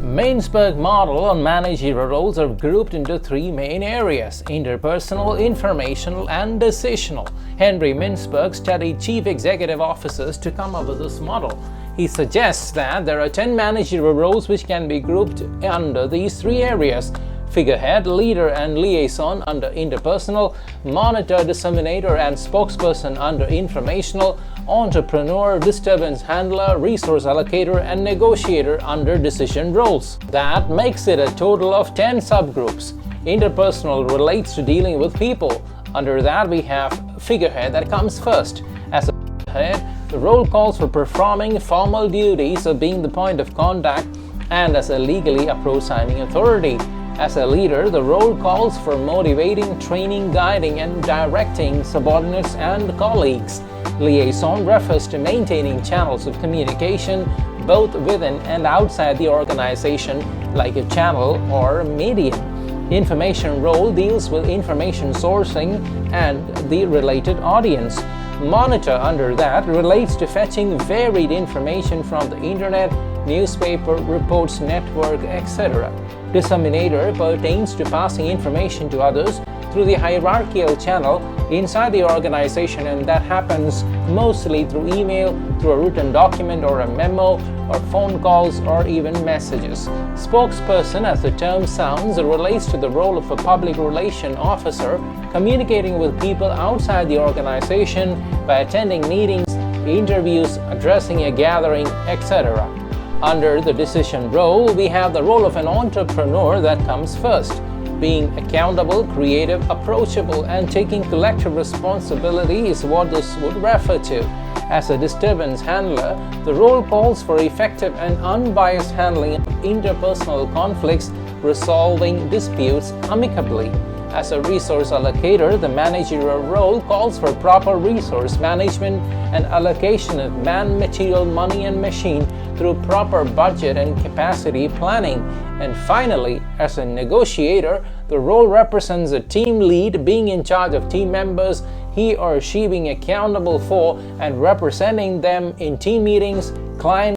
Mintzberg model on managerial roles are grouped into three main areas: interpersonal, informational, and decisional. Henry Mintzberg studied chief executive officers to come up with this model. He suggests that there are 10 managerial roles which can be grouped under these three areas: figurehead, leader, and liaison under interpersonal, monitor, disseminator, and spokesperson under informational, entrepreneur, disturbance handler, resource allocator, and negotiator under decision roles. That makes it a total of 10 subgroups. Interpersonal relates to dealing with people. Under that we have figurehead that comes first. As a figurehead, the role calls for performing formal duties of being the point of contact and as a legally approved signing authority. As a leader, the role calls for motivating, training, guiding, and directing subordinates and colleagues. Liaison refers to maintaining channels of communication both within and outside the organization, like a channel or medium. Information role deals with information sourcing and the related audience. Monitor, under that, relates to fetching varied information from the internet, newspaper, reports, network, etc. Disseminator pertains to passing information to others through the hierarchical channel inside the organization, and that happens mostly through email, through a written document or a memo, or phone calls, or even messages. Spokesperson, as the term sounds, relates to the role of a public relation officer communicating with people outside the organization by attending meetings, interviews, addressing a gathering, etc. Under the decision role, we have the role of an entrepreneur that comes first. Being accountable, creative, approachable, and taking collective responsibility is what this would refer to. As a disturbance handler, the role calls for effective and unbiased handling of interpersonal conflicts, resolving disputes amicably. As a resource allocator, the managerial role calls for proper resource management and allocation of man, material, money, and machine through proper budget and capacity planning. And finally, as a negotiator, the role represents a team lead being in charge of team members, he or she being accountable for and representing them in team meetings, client